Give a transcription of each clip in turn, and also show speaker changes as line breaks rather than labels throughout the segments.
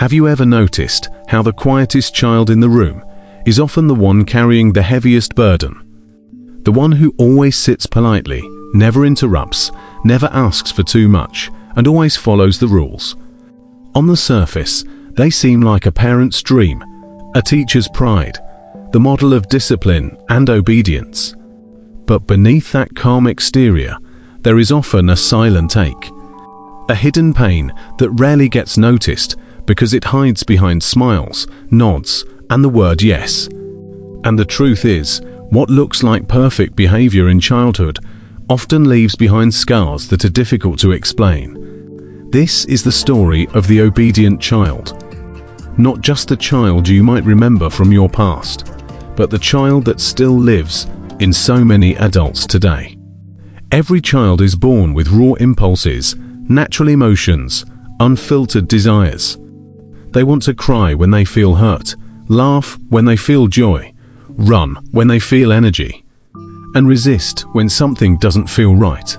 Have you ever noticed how the quietest child in the room is often the one carrying the heaviest burden? The one who always sits politely, never interrupts, never asks for too much, and always follows the rules. On the surface, they seem like a parent's dream, a teacher's pride, the model of discipline and obedience. But beneath that calm exterior, there is often a silent ache, a hidden pain that rarely gets noticed because it hides behind smiles, nods, and the word yes. And the truth is, what looks like perfect behavior in childhood often leaves behind scars that are difficult to explain. This is the story of the obedient child. Not just the child you might remember from your past, but the child that still lives in so many adults today. Every child is born with raw impulses, natural emotions, unfiltered desires. They want to cry when they feel hurt, laugh when they feel joy, run when they feel energy, and resist when something doesn't feel right.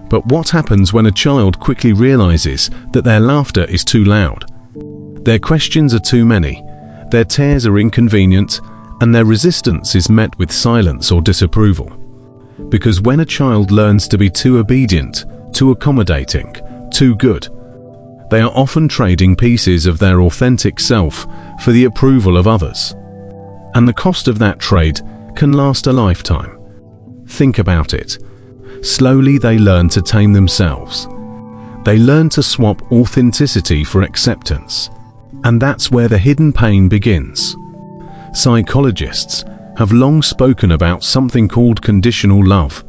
But what happens when a child quickly realizes that their laughter is too loud, their questions are too many, their tears are inconvenient, and their resistance is met with silence or disapproval? Because when a child learns to be too obedient, too accommodating, too good, they are often trading pieces of their authentic self for the approval of others. And the cost of that trade can last a lifetime. Think about it. Slowly they learn to tame themselves. They learn to swap authenticity for acceptance. And that's where the hidden pain begins. Psychologists have long spoken about something called conditional love.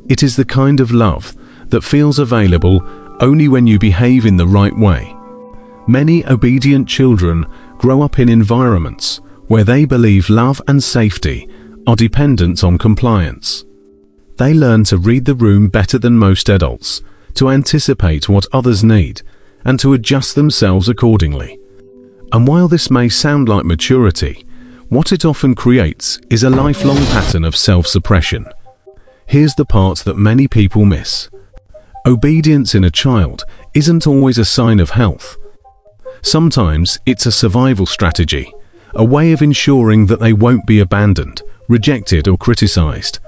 It is the kind of love that feels available only when you behave in the right way. Many obedient children grow up in environments where they believe love and safety are dependent on compliance. They learn to read the room better than most adults, to anticipate what others need, and to adjust themselves accordingly. And while this may sound like maturity, what it often creates is a lifelong pattern of self-suppression. Here's the part that many people miss. Obedience in a child isn't always a sign of health. Sometimes it's a survival strategy, a way of ensuring that they won't be abandoned, rejected, or criticized.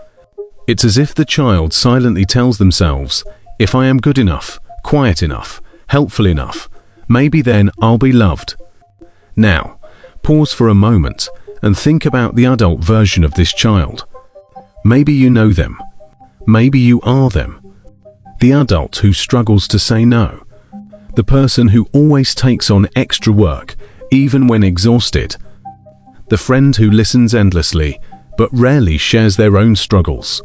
It's as if the child silently tells themselves, if I am good enough, quiet enough, helpful enough, maybe then I'll be loved. Now, pause for a moment and think about the adult version of this child. Maybe you know them. Maybe you are them. The adult who struggles to say no. The person who always takes on extra work, even when exhausted. The friend who listens endlessly, but rarely shares their own struggles.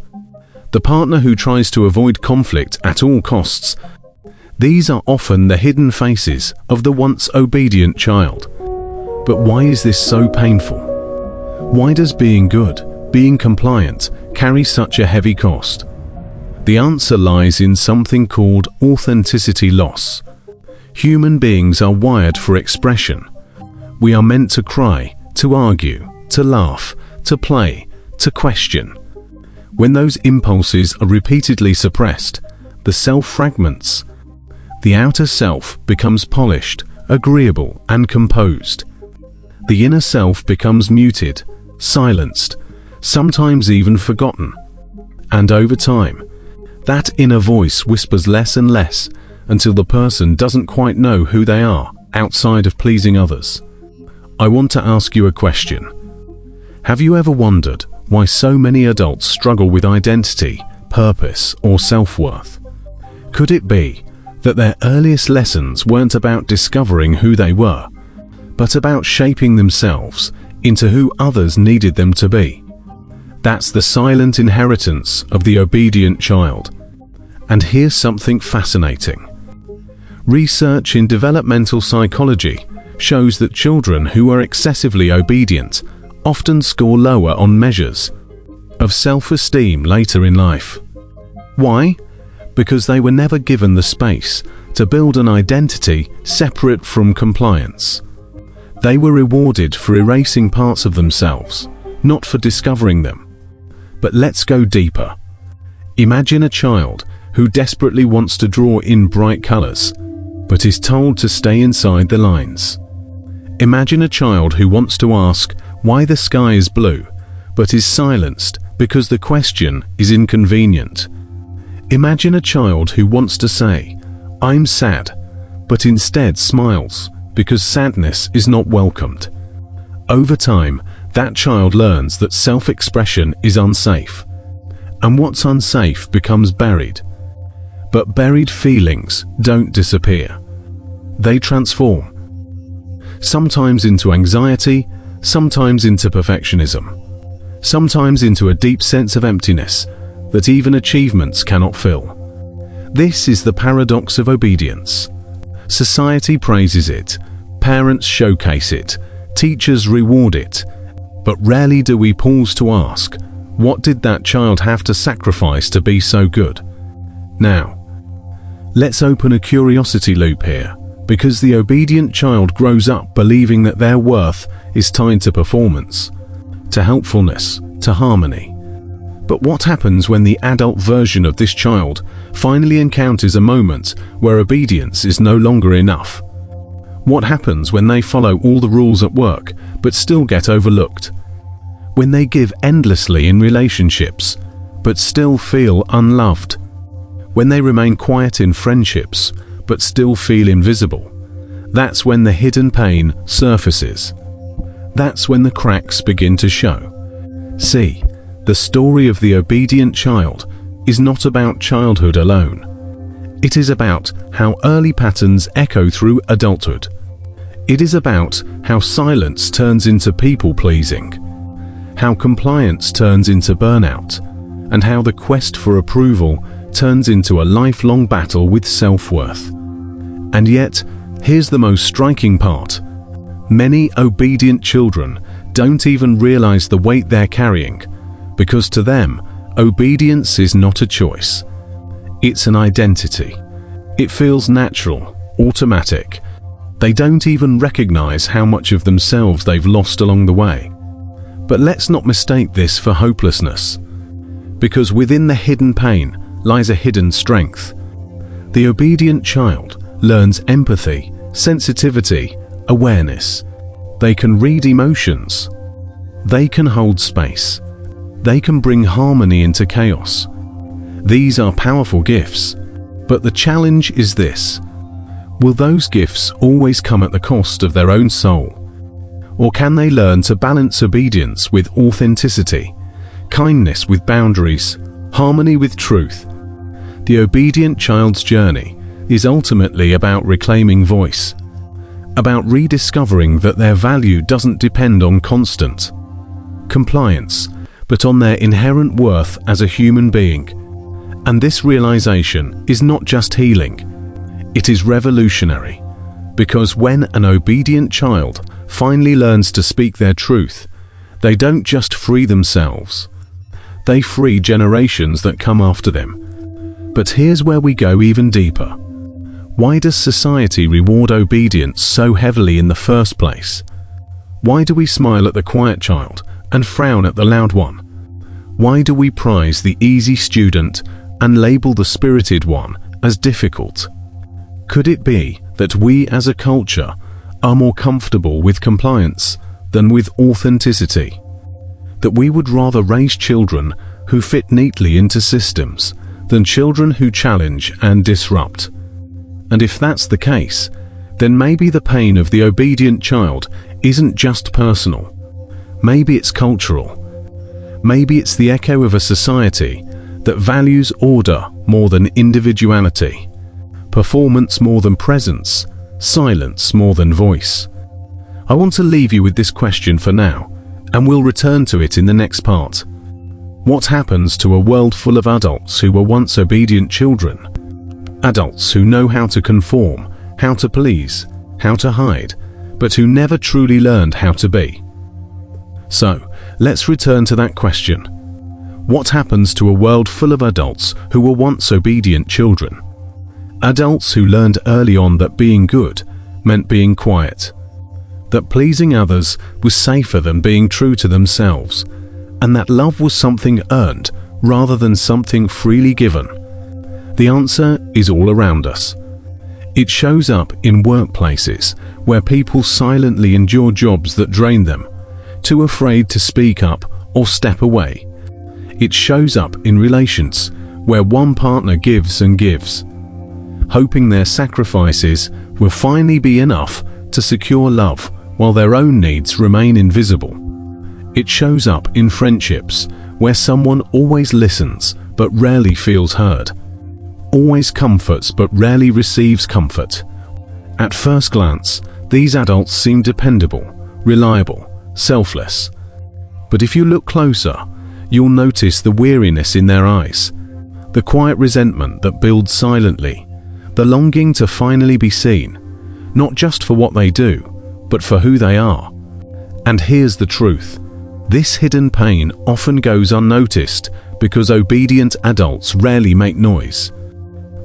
The partner who tries to avoid conflict at all costs. These are often the hidden faces of the once obedient child. But why is this so painful? Why does being good, being compliant, carry such a heavy cost? The answer lies in something called authenticity loss. Human beings are wired for expression. We are meant to cry, to argue, to laugh, to play, to question. When those impulses are repeatedly suppressed, the self fragments. The outer self becomes polished, agreeable, and composed. The inner self becomes muted, silenced, sometimes even forgotten. And over time, that inner voice whispers less and less until the person doesn't quite know who they are outside of pleasing others. I want to ask you a question. Have you ever wondered why so many adults struggle with identity, purpose, or self-worth? Could it be that their earliest lessons weren't about discovering who they were, but about shaping themselves into who others needed them to be? That's the silent inheritance of the obedient child. And here's something fascinating. Research in developmental psychology shows that children who are excessively obedient often score lower on measures of self-esteem later in life. Why? Because they were never given the space to build an identity separate from compliance. They were rewarded for erasing parts of themselves, not for discovering them. But let's go deeper. Imagine a child who desperately wants to draw in bright colors, but is told to stay inside the lines. Imagine a child who wants to ask why the sky is blue, but is silenced because the question is inconvenient. Imagine a child who wants to say, "I'm sad," but instead smiles because sadness is not welcomed. Over time, that child learns that self-expression is unsafe, and what's unsafe becomes buried. But buried feelings don't disappear. They transform. Sometimes into anxiety, sometimes into perfectionism, sometimes into a deep sense of emptiness that even achievements cannot fill. This is the paradox of obedience. Society praises it, parents showcase it, teachers reward it, but rarely do we pause to ask, what did that child have to sacrifice to be so good? Now, let's open a curiosity loop here, because the obedient child grows up believing that their worth is tied to performance, to helpfulness, to harmony. But what happens when the adult version of this child finally encounters a moment where obedience is no longer enough? What happens when they follow all the rules at work but still get overlooked? When they give endlessly in relationships but still feel unloved? When they remain quiet in friendships but still feel invisible? That's when the hidden pain surfaces. That's when the cracks begin to show. See, the story of the obedient child is not about childhood alone. It is about how early patterns echo through adulthood. It is about how silence turns into people-pleasing, how compliance turns into burnout, and how the quest for approval turns into a lifelong battle with self-worth. And yet, here's the most striking part. Many obedient children don't even realize the weight they're carrying, because to them, obedience is not a choice. It's an identity. It feels natural, automatic. They don't even recognize how much of themselves they've lost along the way. But let's not mistake this for hopelessness, because within the hidden pain lies a hidden strength. The obedient child learns empathy, sensitivity, awareness. They can read emotions. They can hold space. They can bring harmony into chaos. These are powerful gifts, but the challenge is this. Will those gifts always come at the cost of their own soul? Or can they learn to balance obedience with authenticity, kindness with boundaries, harmony with truth? The obedient child's journey is ultimately about reclaiming voice, about rediscovering that their value doesn't depend on constant compliance, but on their inherent worth as a human being. And this realization is not just healing, it is revolutionary, because when an obedient child finally learns to speak their truth, they don't just free themselves, they free generations that come after them. But here's where we go even deeper. Why does society reward obedience so heavily in the first place? Why do we smile at the quiet child and frown at the loud one? Why do we prize the easy student and label the spirited one as difficult? Could it be that we as a culture are more comfortable with compliance than with authenticity? That we would rather raise children who fit neatly into systems than children who challenge and disrupt? And if that's the case, then maybe the pain of the obedient child isn't just personal. Maybe it's cultural. Maybe it's the echo of a society that values order more than individuality, performance more than presence, silence more than voice. I want to leave you with this question for now, and we'll return to it in the next part. What happens to a world full of adults who were once obedient children? Adults who know how to conform, how to please, how to hide, but who never truly learned how to be. So, let's return to that question. What happens to a world full of adults who were once obedient children? Adults who learned early on that being good meant being quiet, that pleasing others was safer than being true to themselves, and that love was something earned rather than something freely given. The answer is all around us. It shows up in workplaces where people silently endure jobs that drain them, too afraid to speak up or step away. It shows up in relations where one partner gives and gives, hoping their sacrifices will finally be enough to secure love while their own needs remain invisible. It shows up in friendships where someone always listens but rarely feels heard, always comforts but rarely receives comfort. At first glance, these adults seem dependable, reliable, selfless. But if you look closer, you'll notice the weariness in their eyes, the quiet resentment that builds silently, the longing to finally be seen, not just for what they do, but for who they are. And here's the truth. This hidden pain often goes unnoticed because obedient adults rarely make noise.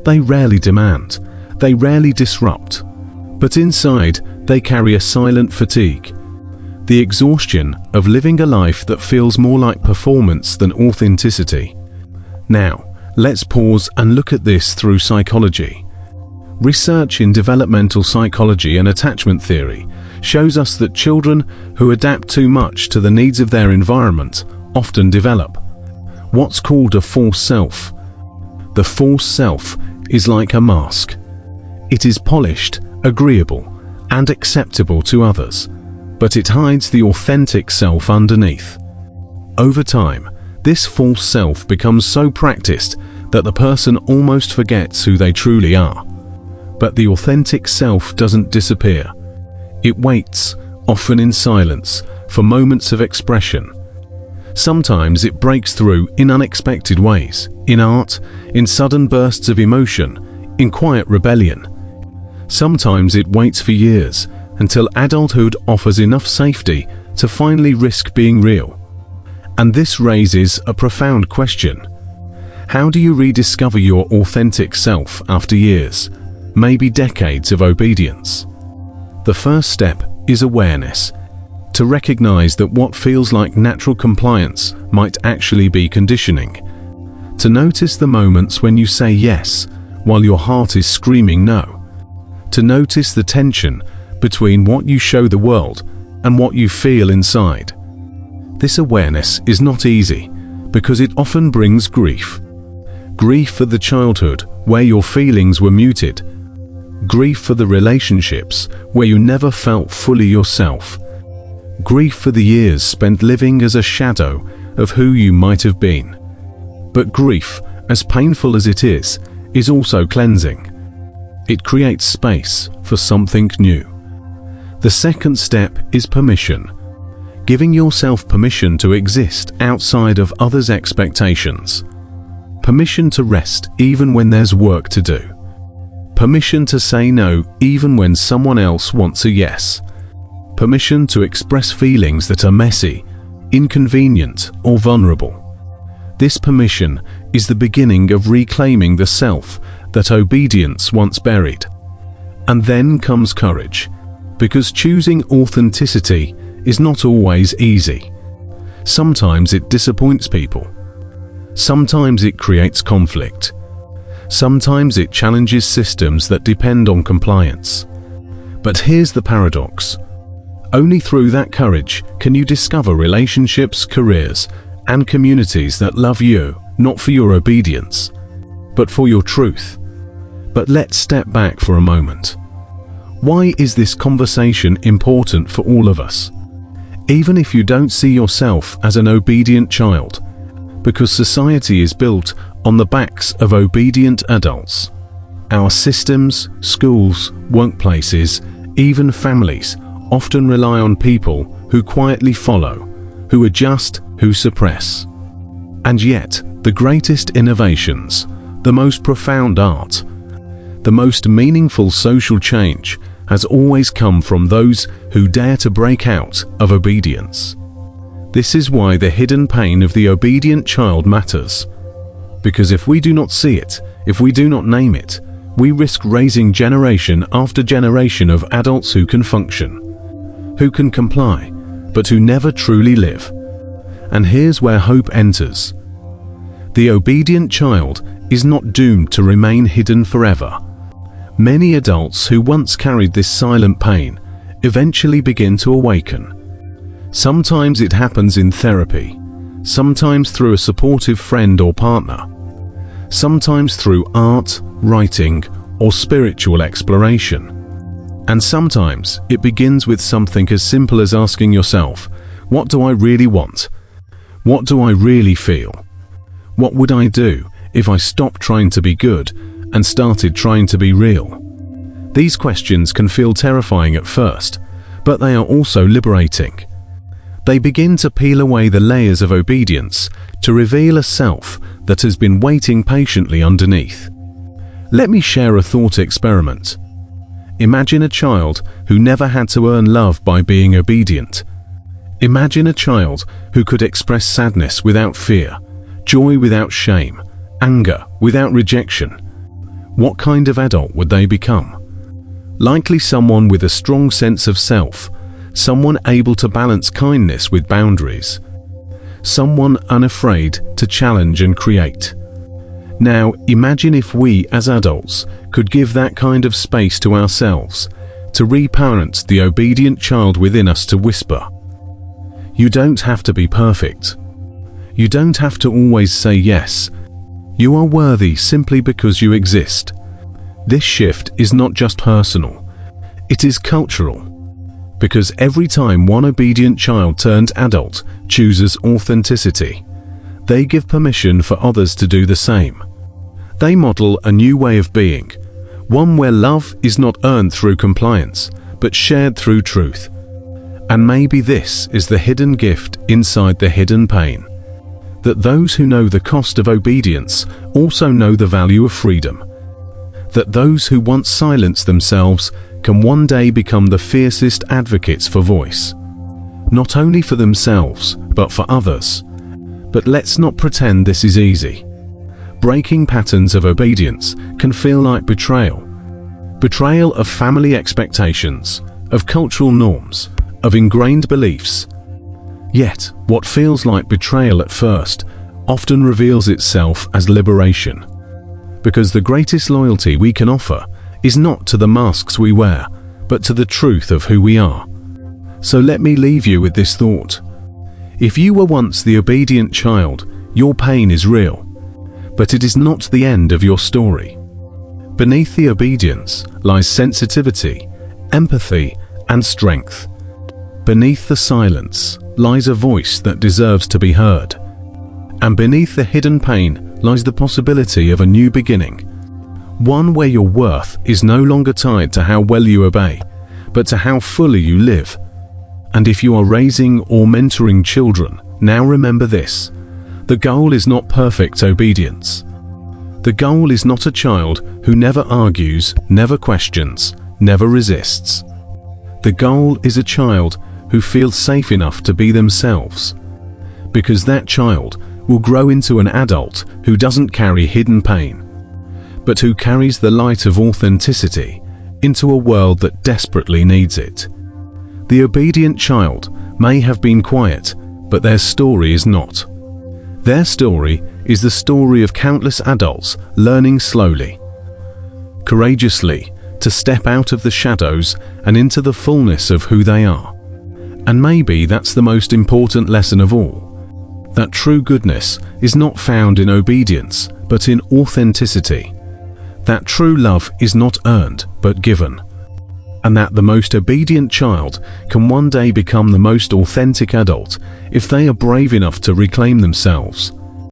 They rarely demand, they rarely disrupt, but inside they carry a silent fatigue, the exhaustion of living a life that feels more like performance than authenticity. Now, let's pause and look at this through psychology. Research in developmental psychology and attachment theory shows us that children who adapt too much to the needs of their environment often develop what's called a false self. The false self is like a mask. It is polished, agreeable, and acceptable to others, but it hides the authentic self underneath. Over time, this false self becomes so practiced that the person almost forgets who they truly are. But the authentic self doesn't disappear. It waits, often in silence, for moments of expression. Sometimes it breaks through in unexpected ways, in art, in sudden bursts of emotion, in quiet rebellion. Sometimes it waits for years, until adulthood offers enough safety to finally risk being real. And this raises a profound question. How do you rediscover your authentic self after years, maybe decades of obedience? The first step is awareness, to recognize that what feels like natural compliance might actually be conditioning. To notice the moments when you say yes, while your heart is screaming no. To notice the tension between what you show the world and what you feel inside. This awareness is not easy, because it often brings grief. Grief for the childhood where your feelings were muted. Grief for the relationships where you never felt fully yourself. Grief for the years spent living as a shadow of who you might have been. But grief, as painful as it is also cleansing. It creates space for something new. The second step is permission. Giving yourself permission to exist outside of others' expectations. Permission to rest even when there's work to do. Permission to say no even when someone else wants a yes. Permission to express feelings that are messy, inconvenient, or vulnerable. This permission is the beginning of reclaiming the self that obedience once buried. And then comes courage, because choosing authenticity is not always easy. Sometimes it disappoints people. Sometimes it creates conflict. Sometimes it challenges systems that depend on compliance. But here's the paradox. Only through that courage can you discover relationships, careers, and communities that love you, not for your obedience, but for your truth. But let's step back for a moment. Why is this conversation important for all of us? Even if you don't see yourself as an obedient child, because society is built on the backs of obedient adults. Our systems, schools, workplaces, even families often rely on people who quietly follow, who adjust, who suppress. And yet, the greatest innovations, the most profound art, the most meaningful social change has always come from those who dare to break out of obedience. This is why the hidden pain of the obedient child matters. Because if we do not see it, if we do not name it, we risk raising generation after generation of adults who can function, who can comply, but who never truly live. And here's where hope enters. The obedient child is not doomed to remain hidden forever. Many adults who once carried this silent pain eventually begin to awaken. Sometimes it happens in therapy, sometimes through a supportive friend or partner, sometimes through art, writing, or spiritual exploration. And sometimes it begins with something as simple as asking yourself, what do I really want? What do I really feel? What would I do if I stopped trying to be good and started trying to be real? These questions can feel terrifying at first, but they are also liberating. They begin to peel away the layers of obedience to reveal a self that has been waiting patiently underneath. Let me share a thought experiment. Imagine a child who never had to earn love by being obedient. Imagine a child who could express sadness without fear, joy without shame, anger without rejection. What kind of adult would they become? Likely someone with a strong sense of self, someone able to balance kindness with boundaries, someone unafraid to challenge and create. Now, imagine if we as adults could give that kind of space to ourselves, to reparent the obedient child within us to whisper, "You don't have to be perfect. You don't have to always say yes. You are worthy simply because you exist." This shift is not just personal, it is cultural. Because every time one obedient child turned adult chooses authenticity, they give permission for others to do the same. They model a new way of being, one where love is not earned through compliance, but shared through truth. And maybe this is the hidden gift inside the hidden pain, that those who know the cost of obedience also know the value of freedom, that those who once silenced themselves can one day become the fiercest advocates for voice, not only for themselves, but for others. But let's not pretend this is easy. Breaking patterns of obedience can feel like betrayal. Betrayal of family expectations, of cultural norms, of ingrained beliefs. Yet, what feels like betrayal at first often reveals itself as liberation. Because the greatest loyalty we can offer is not to the masks we wear, but to the truth of who we are. So let me leave you with this thought. If you were once the obedient child, your pain is real, but it is not the end of your story. Beneath the obedience lies sensitivity, empathy, and strength. Beneath the silence lies a voice that deserves to be heard. And beneath the hidden pain lies the possibility of a new beginning. One where your worth is no longer tied to how well you obey, but to how fully you live. And if you are raising or mentoring children, now remember this. The goal is not perfect obedience. The goal is not a child who never argues, never questions, never resists. The goal is a child who feels safe enough to be themselves. Because that child will grow into an adult who doesn't carry hidden pain, but who carries the light of authenticity into a world that desperately needs it. The obedient child may have been quiet, but their story is not. Their story is the story of countless adults learning slowly, courageously, to step out of the shadows and into the fullness of who they are. And maybe that's the most important lesson of all, that true goodness is not found in obedience, but in authenticity. That true love is not earned, but given. And that the most obedient child can one day become the most authentic adult if they are brave enough to reclaim themselves.